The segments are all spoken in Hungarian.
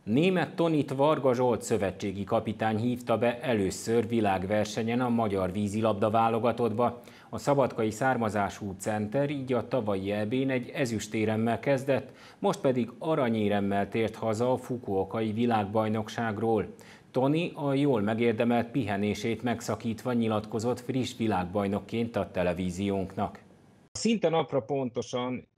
Németh Tonit Varga Zsolt szövetségi kapitány hívta be először világversenyen a magyar vízilabda válogatottba. A szabadkai származású center így a tavalyi EB-n egy ezüstéremmel kezdett, most pedig aranyéremmel tért haza a Fukuokai világbajnokságról. Toni a jól megérdemelt pihenését megszakítva nyilatkozott friss világbajnokként a televíziónknak. Szinte napra pontosan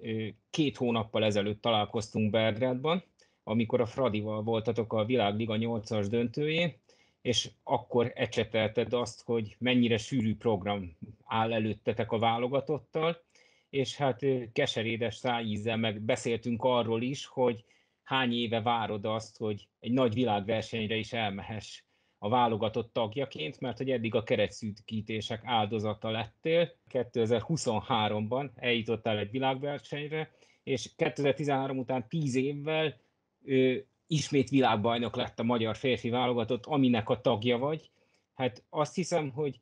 2 hónappal ezelőtt találkoztunk Belgrádban, amikor a Fradival voltatok a Világliga 8-as döntőjén, és akkor ecsetelted azt, hogy mennyire sűrű program áll előttetek a válogatottal, és hát keserédes szájízzel meg beszéltünk arról is, hogy hány éve várod azt, hogy egy nagy világversenyre is elmehess a válogatott tagjaként, mert hogy eddig a keretszűkítések áldozata lettél. 2023-ban eljutottál egy világversenyre, és 2013 után 10 évvel ismét világbajnok lett a magyar férfi válogatott, aminek a tagja vagy. Hát azt hiszem, hogy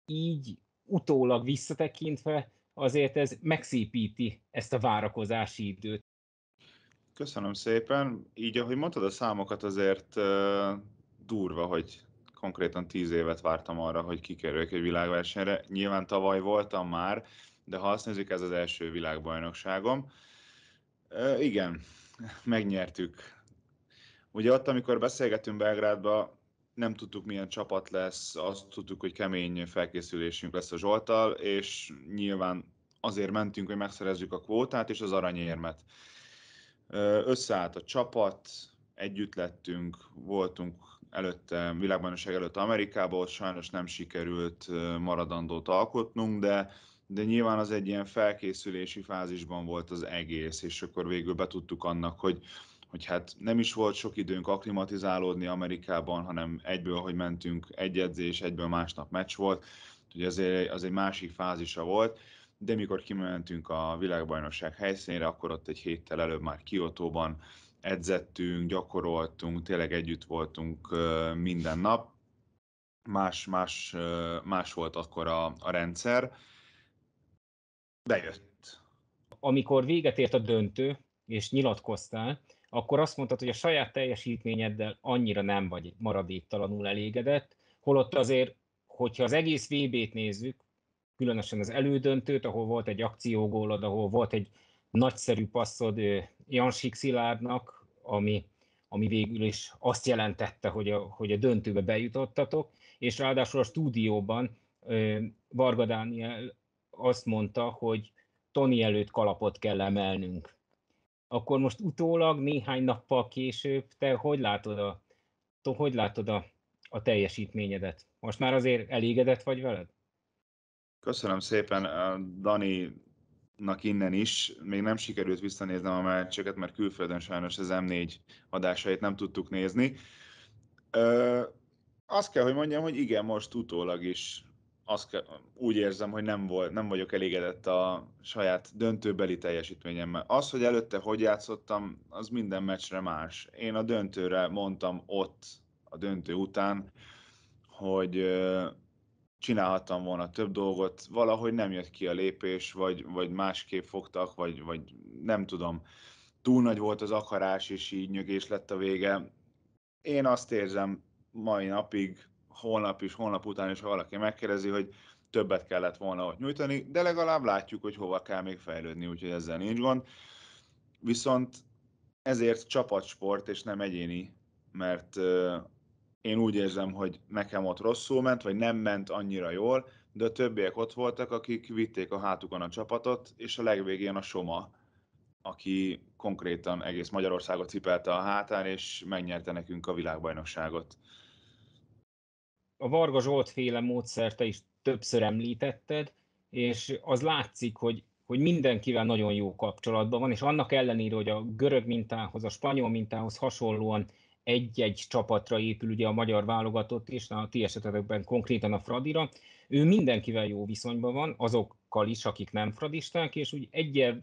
így utólag visszatekintve azért ez megszépíti ezt a várakozási időt. Köszönöm szépen. Így, ahogy mondtad a számokat, azért durva, hogy konkrétan 10 évet vártam arra, hogy kikerüljek egy világversenyre. Nyilván tavaly voltam már, de ha azt nézzük, ez az első világbajnokságom. Igen, megnyertük. Ugye ott, amikor beszélgettünk Belgrádba, nem tudtuk, milyen csapat lesz, azt tudtuk, hogy kemény felkészülésünk lesz a Zsolttal, és nyilván azért mentünk, hogy megszerezzük a kvótát és az aranyérmet. Összeállt a csapat, együtt lettünk, voltunk előtte, világbajnokság előtt Amerikában, ott sajnos nem sikerült maradandót alkotnunk, de nyilván az egy ilyen felkészülési fázisban volt az egész, és akkor végül betudtuk annak, hogy hát nem is volt sok időnk akklimatizálódni Amerikában, hanem egyből, hogy mentünk egy edzés, egyből másnap meccs volt, ugye az egy másik fázisa volt, de mikor kimentünk a világbajnokság helyszínére, akkor ott egy héttel előbb már Kiotóban edzettünk, gyakoroltunk, tényleg együtt voltunk minden nap. Más volt akkor a rendszer. Bejött. Amikor véget ért a döntő, és nyilatkoztál, akkor azt mondtad, hogy a saját teljesítményeddel annyira nem vagy maradéktalanul elégedett, holott azért, hogyha az egész VB-t nézzük, különösen az elődöntőt, ahol volt egy akciógólod, ahol volt egy nagyszerű passzod Jansik Szilárdnak, ami végül is azt jelentette, hogy a döntőbe bejutottatok, és ráadásul a stúdióban Varga Dániel azt mondta, hogy Toni előtt kalapot kell emelnünk. Akkor most utólag, néhány nappal később, te hogy látod a teljesítményedet? Most már azért elégedett vagy veled? Köszönöm szépen Daninak innen is. Még nem sikerült visszanéznem a meccseket, mert külföldön sajnos az M4 adásait nem tudtuk nézni. Azt kell, hogy mondjam, hogy igen, most utólag is úgy érzem, hogy nem vagyok elégedett a saját döntőbeli teljesítményemmel. Az, hogy előtte hogy játszottam, az minden meccsre más. Én a döntőre mondtam ott, a döntő után, hogy csinálhattam volna több dolgot, valahogy nem jött ki a lépés, vagy másképp fogtak, vagy nem tudom, túl nagy volt az akarás, és így nyögés lett a vége. Én azt érzem mai napig, holnap után is, ha valaki megkérdezi, hogy többet kellett volna ott nyújtani, de legalább látjuk, hogy hova kell még fejlődni, úgyhogy ezzel nincs gond. Viszont ezért csapatsport és nem egyéni, mert én úgy érzem, hogy nekem ott rosszul ment, vagy nem ment annyira jól, de a többiek ott voltak, akik vitték a hátukon a csapatot, és a legvégén a Soma, aki konkrétan egész Magyarországot cipelte a hátán, és megnyerte nekünk a világbajnokságot. A Varga Zsolt féle módszert te is többször említetted, és az látszik, hogy mindenkivel nagyon jó kapcsolatban van, és annak ellenére, hogy a görög mintához, a spanyol mintához hasonlóan egy-egy csapatra épül ugye a magyar válogatott is, a ti esetetekben konkrétan a Fradira, ő mindenkivel jó viszonyban van, azokkal is, akik nem fradisták, és úgy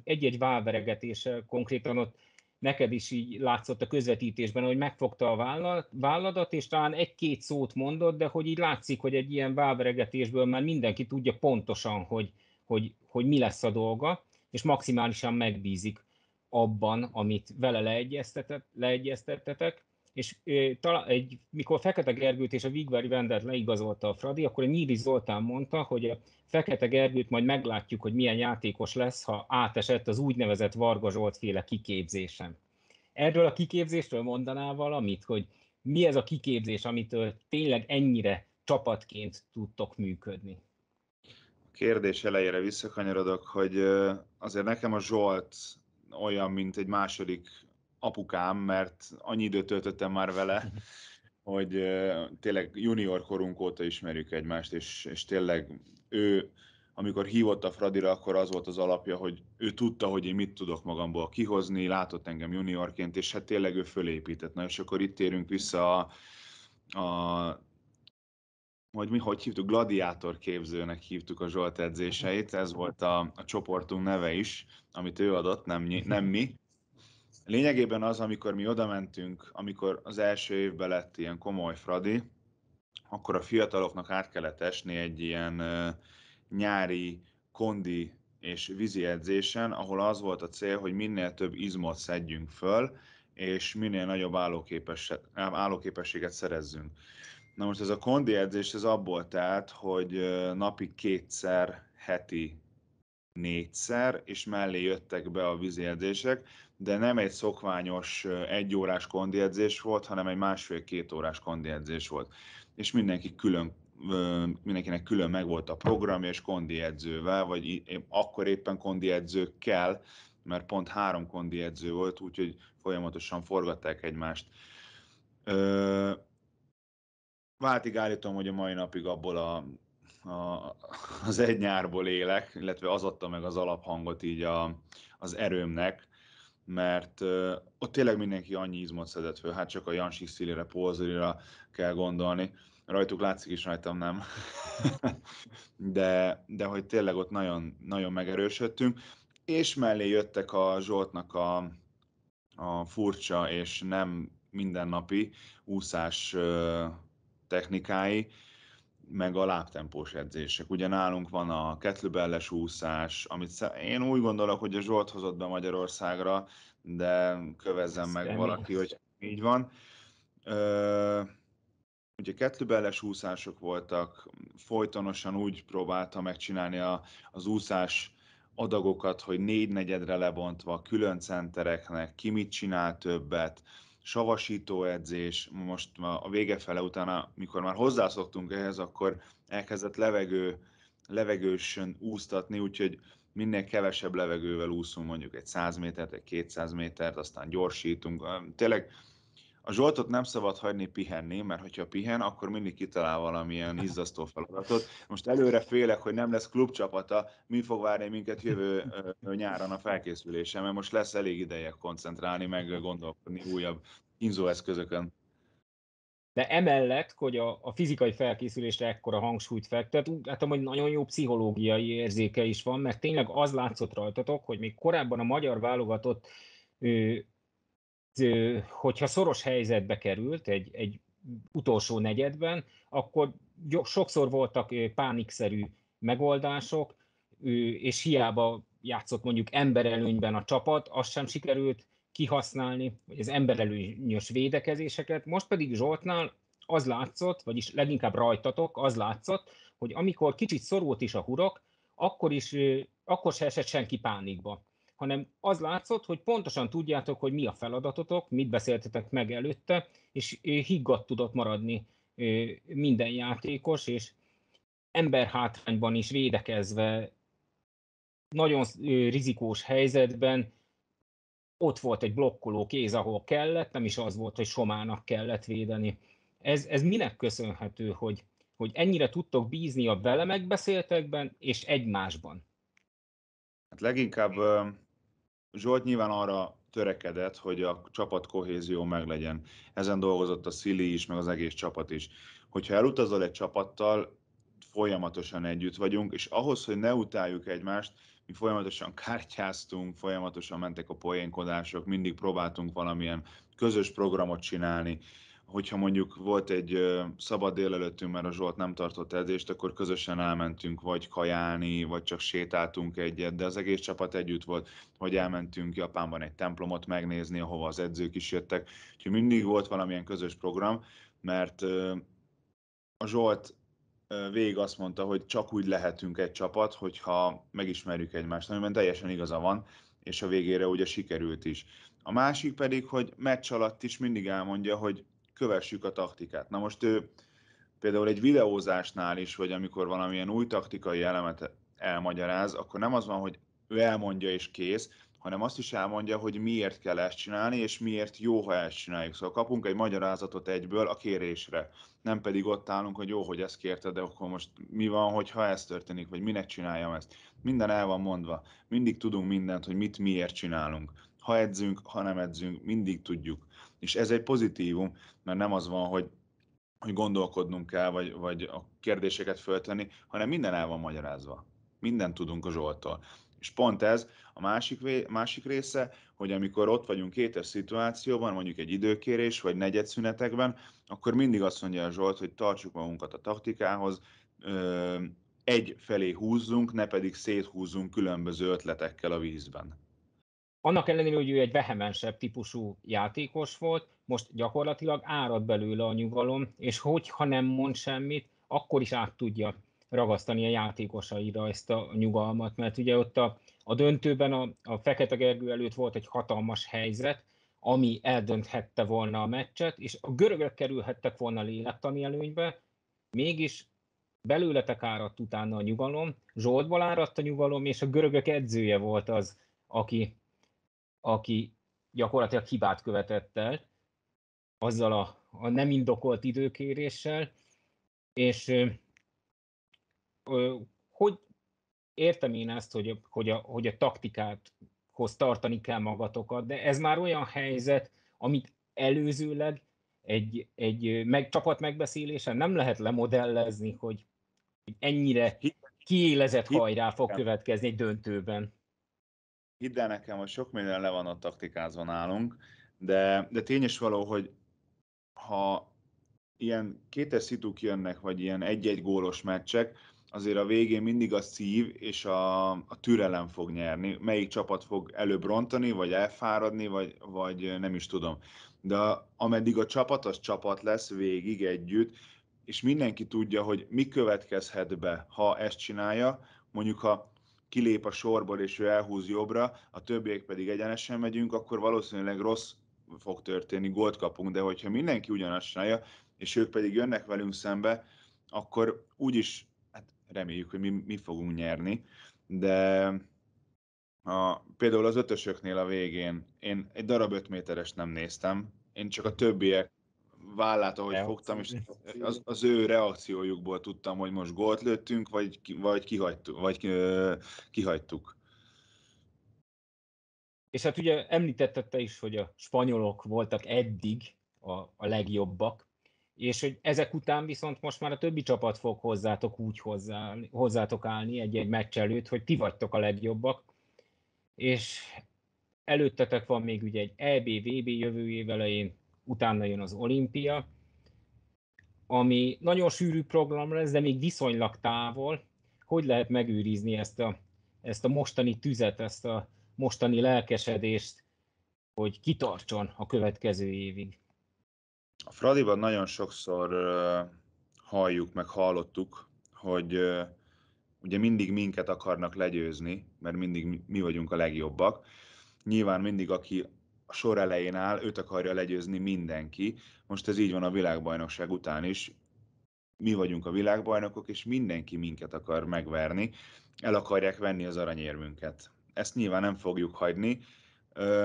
egy-egy válveregetéssel konkrétan ott neked is így látszott a közvetítésben, hogy megfogta a válladat, és talán egy-két szót mondott, de hogy így látszik, hogy egy ilyen válveregetésből már mindenki tudja pontosan, hogy mi lesz a dolga, és maximálisan megbízik abban, amit vele leegyeztettetek. és mikor Fekete Gergőt és a Vigvári Vendert leigazolta a Fradi, akkor a Nyíri Zoltán mondta, hogy a Fekete Gergőt majd meglátjuk, hogy milyen játékos lesz, ha átesett az úgynevezett Varga Zsolt féle kiképzésen. Erről a kiképzésről mondanál valamit, hogy mi ez a kiképzés, amitől tényleg ennyire csapatként tudtok működni? A kérdés elejére visszakanyarodok, hogy azért nekem a Zsolt olyan, mint egy második apukám, mert annyi időt töltöttem már vele, hogy tényleg junior korunk óta ismerjük egymást, és tényleg ő, amikor hívott a Fradira, akkor az volt az alapja, hogy ő tudta, hogy én mit tudok magamból kihozni, látott engem juniorként, és hát tényleg ő fölépített. Na és akkor itt térünk vissza a hogy mi hogy hívtuk, gladiátor képzőnek hívtuk a Zsolt edzéseit, ez volt a csoportunk neve is, amit ő adott, nem mi. Lényegében az, amikor mi oda mentünk, amikor az első évben lett ilyen komoly Fradi, akkor a fiataloknak át kellett esni egy ilyen nyári kondi és vízi edzésen, ahol az volt a cél, hogy minél több izmot szedjünk föl, és minél nagyobb állóképességet szerezzünk. Na most ez a kondi edzés, ez abból tehát, hogy napi kétszer, heti négyszer, és mellé jöttek be a vízi edzések, de nem egy szokványos egyórás kondi edzés volt, hanem egy másfél-két órás kondi edzés volt. És mindenkinek külön megvolt a programja, és kondi edzővel, vagy akkor éppen kondi edzőkkel, mert pont 3 kondi edző volt, úgyhogy folyamatosan forgatták egymást. Váltig állítom, hogy a mai napig abból az egy nyárból élek, illetve az adta meg az alaphangot így az erőmnek, mert ott tényleg mindenki annyi izmot szedett föl, hát csak a Jansi Szilire, Polzorira kell gondolni. Rajtuk látszik is, rajtam nem. de hogy tényleg ott nagyon, nagyon megerősödtünk, és mellé jöttek a Zsoltnak a furcsa és nem mindennapi úszás technikái, meg a lábtempós edzések. Ugye nálunk van a kettlebell-es úszás, amit én úgy gondolok, hogy a Zsolt hozott be Magyarországra, de kövezzen Ez meg kemény. valaki, hogy így van. Ugye kettlebell-es úszások voltak, folytonosan úgy próbálta megcsinálni az úszás adagokat, hogy 4/4-re lebontva, külön centereknek, ki mit csinál többet, savasító edzés, most a vége fele utána, mikor már hozzászoktunk ehhez, akkor elkezdett levegősen úsztatni, úgyhogy minél kevesebb levegővel úszunk, mondjuk egy 100 métert, egy 200 métert, aztán gyorsítunk. Tényleg a Zsoltot nem szabad hagyni pihenni, mert hogyha pihen, akkor mindig kitalál valamilyen izzasztó feladatot. Most előre félek, hogy nem lesz klubcsapata, mi fog várni minket jövő nyáron a felkészülésen, mert most lesz elég ideje koncentrálni, meg gondolkodni újabb kínzóeszközökön. De emellett, hogy a fizikai felkészülésre ekkora hangsúlyt fektet, úgy látom, hogy nagyon jó pszichológiai érzéke is van, mert tényleg az látszott rajtatok, hogy még korábban a magyar válogatott, hogyha szoros helyzetbe került egy utolsó negyedben, akkor sokszor voltak pánikszerű megoldások, és hiába játszott mondjuk emberelőnyben a csapat, azt sem sikerült kihasználni, vagy az emberelőnyös védekezéseket. Most pedig Zsoltnál az látszott, vagyis leginkább rajtatok az látszott, hogy amikor kicsit szorult is a hurok, akkor se esett senki pánikba, hanem az látszott, hogy pontosan tudjátok, hogy mi a feladatotok, mit beszéltetek meg előtte, és higgadt tudott maradni minden játékos, és emberhátrányban is védekezve, nagyon rizikós helyzetben ott volt egy blokkoló kéz, ahol kellett, nem is az volt, hogy Somának kellett védeni. Ez minek köszönhető, hogy ennyire tudtok bízni a vele megbeszéltekben és egymásban? Hát leginkább Zsolt nyilván arra törekedett, hogy a csapat kohézió meglegyen. Ezen dolgozott a Szili is, meg az egész csapat is. Hogyha elutazol egy csapattal, folyamatosan együtt vagyunk, és ahhoz, hogy ne utáljuk egymást, mi folyamatosan kártyáztunk, folyamatosan mentek a poénkodások, mindig próbáltunk valamilyen közös programot csinálni, hogyha mondjuk volt egy szabad délelőttünk, mert a Zsolt nem tartott edzést, akkor közösen elmentünk vagy kajálni, vagy csak sétáltunk egyet, de az egész csapat együtt volt, hogy elmentünk Japánban egy templomot megnézni, ahova az edzők is jöttek. Úgyhogy mindig volt valamilyen közös program, mert a Zsolt végig azt mondta, hogy csak úgy lehetünk egy csapat, hogyha megismerjük egymást, amiben teljesen igaza van, és a végére ugye sikerült is. A másik pedig, hogy meccs alatt is mindig elmondja, hogy kövessük a taktikát. Na most ő például egy videózásnál is, vagy amikor valamilyen új taktikai elemet elmagyaráz, akkor nem az van, hogy ő elmondja és kész, hanem azt is elmondja, hogy miért kell ezt csinálni, és miért jó, ha ezt csináljuk. Szóval kapunk egy magyarázatot egyből a kérésre. Nem pedig ott állunk, hogy jó, hogy ezt kérted, de akkor most mi van, hogyha ez történik, vagy minek csináljam ezt. Minden el van mondva. Mindig tudunk mindent, hogy mit miért csinálunk. Ha edzünk, ha nem edzünk, mindig tudjuk. És ez egy pozitívum, mert nem az van, hogy gondolkodnunk kell, vagy a kérdéseket föltenni, hanem minden el van magyarázva. Mindent tudunk a Zsolttól. És pont ez a másik része, hogy amikor ott vagyunk kétes szituációban, mondjuk egy időkérés, vagy negyedszünetekben, akkor mindig azt mondja a Zsolt, hogy tartsuk magunkat a taktikához, egy felé húzzunk, ne pedig széthúzzunk különböző ötletekkel a vízben. Annak ellenére, hogy ő egy vehemensebb típusú játékos volt, most gyakorlatilag árad belőle a nyugalom, és hogyha nem mond semmit, akkor is át tudja ragasztani a játékosaira ezt a nyugalmat, mert ugye ott a döntőben a Fekete Gergő előtt volt egy hatalmas helyzet, ami eldönthette volna a meccset, és a görögök kerülhettek volna lélektani előnybe, mégis belőletek áradt utána a nyugalom, Zsoltból áradt a nyugalom, és a görögök edzője volt az, aki gyakorlatilag hibát követett el, azzal a nem indokolt időkéréssel, és hogy értem én ezt, hogy a taktikáthoz tartani kell magatokat, de ez már olyan helyzet, amit előzőleg egy csapat megbeszélésen nem lehet lemodellezni, hogy ennyire kiélezett Hidd hajrá fog nekem, következni egy döntőben. hidd el nekem, hogy sok minden le van ott taktikázva nálunk, de tény is való, hogy ha ilyen kétes szituk jönnek, vagy ilyen egy-egy gólos meccsek, azért a végén mindig a szív és a türelem fog nyerni. Melyik csapat fog előbb rontani, vagy elfáradni, vagy nem is tudom. De ameddig a csapat, az csapat lesz végig együtt, és mindenki tudja, hogy mi következhet be, ha ezt csinálja. Mondjuk, ha kilép a sorból, és ő elhúz jobbra, a többiek pedig egyenesen megyünk, akkor valószínűleg rossz fog történni, gólt kapunk, de hogyha mindenki ugyanazt csinálja, és ők pedig jönnek velünk szembe, akkor úgyis hát reméljük, hogy mi fogunk nyerni, de például az ötösöknél a végén én egy darab 5 méteres nem néztem, én csak a többiek vállát, ahogy fogtam, és az ő reakciójukból tudtam, hogy most gólt lőttünk, vagy kihagytuk. És hát ugye említetted te is, hogy a spanyolok voltak eddig a legjobbak, és hogy ezek után viszont most már a többi csapat fog hozzátok állni egy-egy meccs előtt, hogy ti vagytok a legjobbak, és előttetek van még ugye egy EB, VB jövő év elején, utána jön az olimpia, ami nagyon sűrű program lesz, de még viszonylag távol. Hogy lehet megőrizni ezt a mostani tüzet, ezt a mostani lelkesedést, hogy kitartson a következő évig? A Fradiban nagyon sokszor halljuk, meg hallottuk, hogy ugye mindig minket akarnak legyőzni, mert mindig mi vagyunk a legjobbak. Nyilván mindig, aki a sor elején áll, őt akarja legyőzni mindenki. Most ez így van a világbajnokság után is. Mi vagyunk a világbajnokok, és mindenki minket akar megverni. El akarják venni az aranyérmünket. Ezt nyilván nem fogjuk hagyni.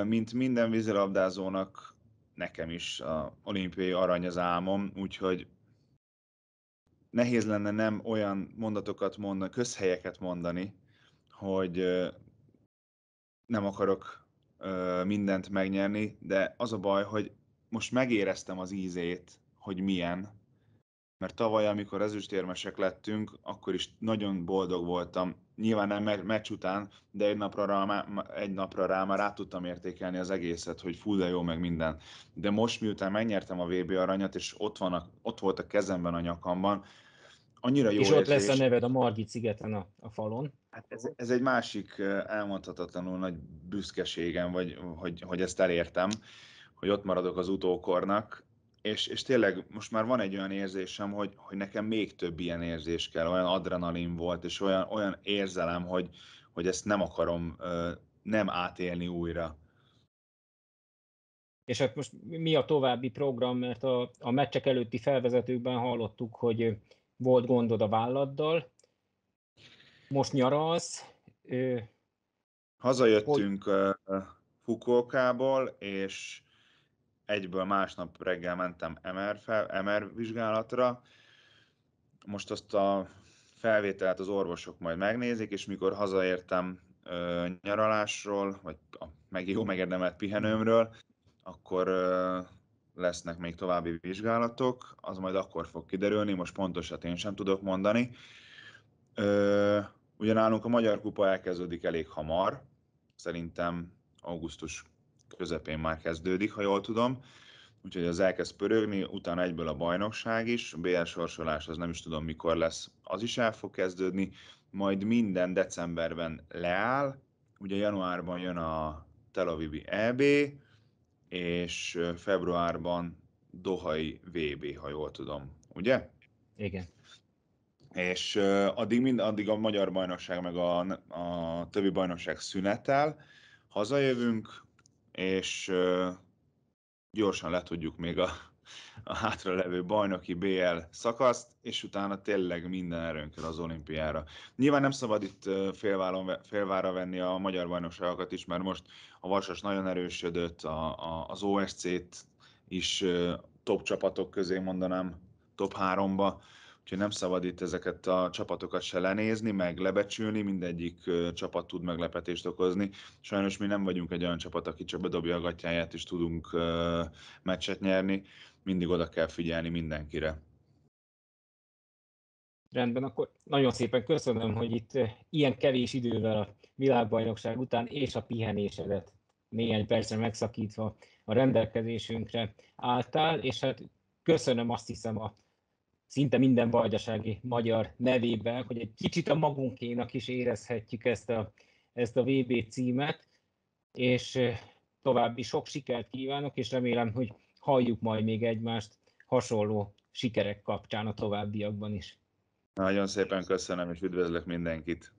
Mint minden vízilabdázónak, nekem is a olimpiai arany az álmom, úgyhogy nehéz lenne nem olyan mondatokat mondani, közhelyeket mondani, hogy nem akarok mindent megnyerni, de az a baj, hogy most megéreztem az ízét, hogy milyen, Mert tavaly, amikor ezüstérmesek lettünk, akkor is nagyon boldog voltam. Nyilván nem meccs után, de egy napra rá már át tudtam értékelni az egészet, hogy fú, de jó, meg minden. De most, miután megnyertem a VB aranyat, és ott volt a kezemben, a nyakamban, annyira És jó ott lesz a érzés. neved a Margit-szigeten a falon. Hát ez egy másik elmondhatatlanul nagy büszkeségem, hogy ezt elértem, hogy ott maradok az utókornak, és tényleg most már van egy olyan érzésem, hogy nekem még több ilyen érzés kell, olyan adrenalin volt, és olyan érzelem, hogy ezt nem akarom nem átélni újra. És hát most mi a további program, mert a meccsek előtti felvezetőkben hallottuk, hogy volt gondod a válladdal, most nyaralsz, hogy Hazajöttünk Fukuokából, és egyből másnap reggel mentem MR vizsgálatra. Most azt a felvételt az orvosok majd megnézik, és mikor hazaértem nyaralásról, vagy a jó megérdemelt pihenőmről, akkor lesznek még további vizsgálatok, az majd akkor fog kiderülni, most pontosat én sem tudok mondani. Ugye nálunk a Magyar Kupa elkezdődik elég hamar, szerintem augusztus közepén már kezdődik, ha jól tudom, úgyhogy az elkezd pörögni, utána egyből a bajnokság is, a BL sorsolás az nem is tudom mikor lesz, az is el fog kezdődni, majd minden decemberben leáll, ugye januárban jön a Tel Avivi EB, és februárban Dohai VB, ha jól tudom, ugye? igen. És addig a magyar bajnokság meg a többi bajnokság szünetel, hazajövünk, és gyorsan letudjuk még a hátralevő bajnoki BL szakaszt, és utána tényleg minden erőnkkel az olimpiára. Nyilván nem szabad itt félvára venni a magyar bajnokságokat is, mert most a Vasas nagyon erősödött, az OSC-t is top csapatok közé mondanám, top 3-ba, úgyhogy nem szabad itt ezeket a csapatokat se lenézni, meg lebecsülni, mindegyik csapat tud meglepetést okozni. Sajnos mi nem vagyunk egy olyan csapat, aki csak bedobja a gatyáját, és tudunk meccset nyerni, mindig oda kell figyelni mindenkire. Rendben, akkor nagyon szépen köszönöm, hogy itt ilyen kevés idővel a világbajnokság után és a pihenésedet néhány percre megszakítva a rendelkezésünkre álltál, és hát köszönöm, azt hiszem, a szinte minden vajdasági magyar nevében, hogy egy kicsit a magunkénak is érezhetjük ezt a VB címet, és további sok sikert kívánok, és remélem, hogy halljuk majd még egymást hasonló sikerek kapcsán a továbbiakban is. Nagyon szépen köszönöm, és üdvözlök mindenkit!